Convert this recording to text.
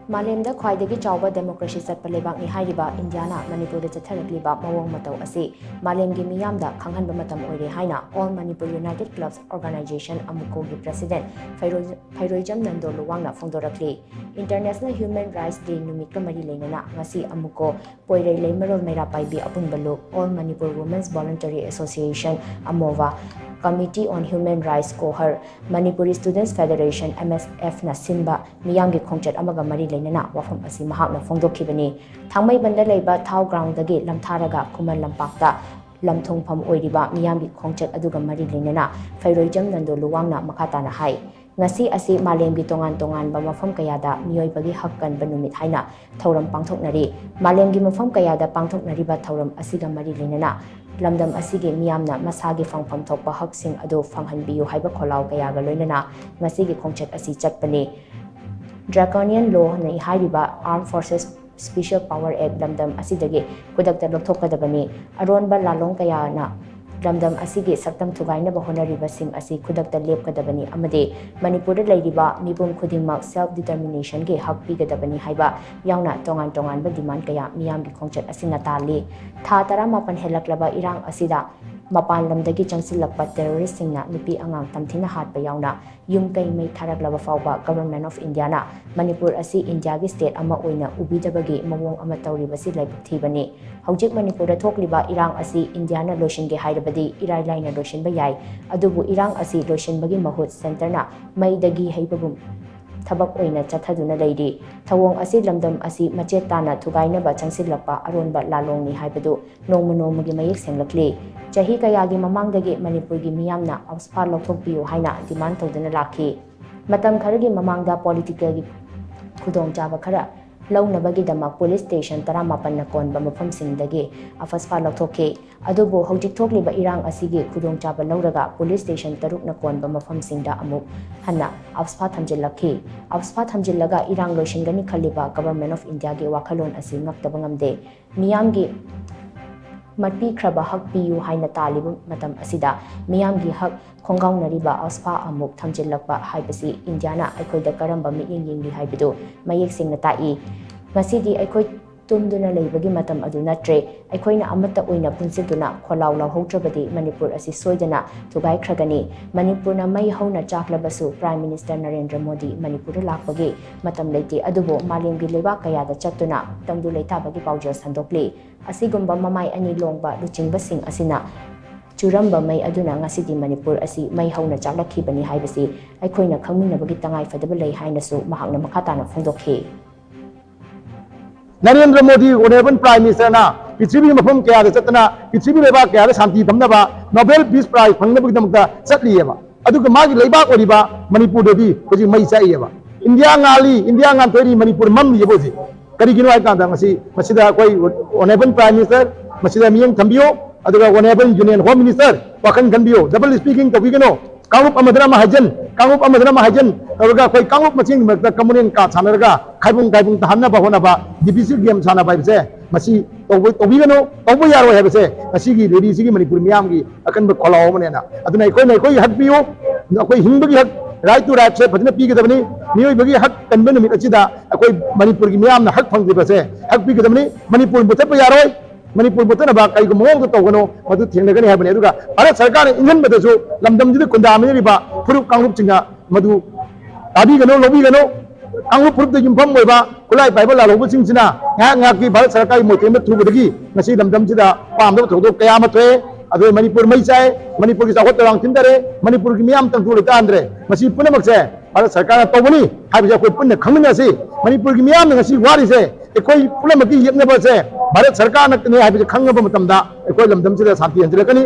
Malem Da CHWAIDAGI democracy CHATPA LEIBAK ni HAIRIBA Indiana Manipur Da Chatharakliba Maong Matou Asi Malem gi Meeyam Da Khanghanba Matam Oire HAINA All Manipur United Clubs Organization AMUCO gi President PHEIROIJAM NANDO LUWANG na PHONGDORAKLI International Human Rights Day numit ka mari leinana ngasi AMUCO poirei leimarol meira paibi apunbalu All Manipur Women's Voluntary Association AMOVA Committee on Human Rights Kohar Manipuri Students Federation MSF na Simba Meeyam gi khongchat amaga mari leinana wafam asi mahakna phongdokhibani thangmai banda leiba thau ground dagi lamtharaga kumal lampakta lamthongpham oiriba Meeyam gi khongchat aduga mari leinana PHEIROIJAM NANDO LUWANG na makhatana hai ngasi asi malem gi tongan ba mafam kayada miyoi bagi hakkan banumit haina thauram pangthoknari malem gi mafam kayada pangthoknari ba thauram asiga mari leinana lamdam asigi miyamna masagi fangpham thokpa haksing adu fanghanbiyu haiba kholaw kayaga loinana ngasigi khongchat asi chatpani Draconian law na HAIRIBA Armed Forces Special Power Act lamdam asidagi kudakta lokthokadabani aronba lalong kaya na lamdam asigi saktam thugaina ba honariba sing asi kudakta lepkadabani amade Manipur da leiriba mibum khudingmak self determination ge hak pigadabani haiba yauna tongan ba demand kaya Meeyam gi khongchat asina tali tha tara mapan helaklaba irang asida mapan lamdagi changsilakpa terrorist singna nupi angang tamthina hatpa yauna yum kai mai tharaklaba fawba government of India na Manipur asi India gi state ama oina ubidabagi mawong ama tawribasi laibuk thibani hojik Manipur da thokliba irang asi India na loishinge hairabadi irai laina loishinba yai adubu irang asi loishinbagi mahut center na maidagi haibagum thabak oina chathaduna leiri thawong asi lamdam asi machet tana thugaina ba changsilakpa aronba lalong ni haibadu nongma gi mayek senglakli chahi kayagi mamangdagi Manipur gi Meeyamna auspa lokthokpiyu haina demand tawduna lakhi matam kharagi mamangda political gi khudong chaba khara launabagi damak police station 18 na konba mafamsingdagi afaspa lokthokhi adubu hojik thokliba irang asigi khudong chaba lauraga police station 6 na konba mafamsingda amuk hanna afspa thamjilakhi afspa thamjillaga irang loishingani khaliba government of India gi wakhalon asi ngaktaba ngamde Meeyam gi matpi khraba hak piyu haina talibu matam asida Meeyam gi hak khongaunariba aspa amuk thamjillakpa haibasi Indiana aikhoida karamba miing yingli haibidu mayek singna tai ngasidi aikoi tumduna leibagi matam adu natre aikoina amata oina punsiduna kholaw lawhoutrabadi Manipur asi soidana thugai khragani Manipur na mai hauna chaklabasu Prime Minister Narendra Modi Manipur lakpagi matam leiti adubo malemgi leba kayada chatuna tangdu leitabagi paujel sandokli asigumba mamai ani longba luchingbasing asina churamba mai aduna ngasidi Manipur asi mai hauna chaklakhibani haibasi aikoina khangminabagi tangai fadaba lei hainasu mahakna makhatana phongdokhi Narendra Modi Honorable Prime Minister na Pichibi mafam kaya da chatna Pichibi leba kaya da shanti thamnaba Nobel Peace Prize phangnabagi damta chatliyeba aduga magi leibak oriba Manipur dodi hoji mai chaiyeba India ngan thori Manipur mam yeboji karigino ai kanda ngasi masida koi Honorable Prime Minister masida miyang thambiyo aduga Honorable Union Home Minister wakhan ganbiyo double speaking tawigino Kangup amadana mahajan aduga koi kangup maching makta kamunen ka chanaraga khaibung tahanna ba hona ba DPC game chana ba bise masi tawigano tawbo yaro hebese masigi lady sigi Manipur Meeyam gi akan ba kholaw manena aduna koi hakbiyo koi hinbagi hak right to right se phadna pigedabani miyoi bagi hak kanbe numit achida koi Manipur gi Meeyam na hak phangdibase hak pigedabani Manipur butapa yaroi Manipur butana ba kai gumong to tawgano madu thengnagani habani aduga Bharat Sarkar inhan badasu lamdam jida kundamini riba furup kangup chinga madu abi gano lobi gano kangup furup de yumpham moiba kulai paiba la lobu chingsina nga ki Bharat Sarkar motem thubadagi ngasi lamdam jida pamda thogdo kaya matwe adu Manipur mai chai Manipur gi sahot rang tindare Manipur gi Meeyam tang thule ta andre masi punamak se Bharat Sarkar tawbani haibja koi punna khangna si Manipur gi Meeyam ngasi wari se ekoi punamak gi yekna ba se Bharat Sarkar na ne haibja khangaba matamda ekoi lamdam jida santi anjilakani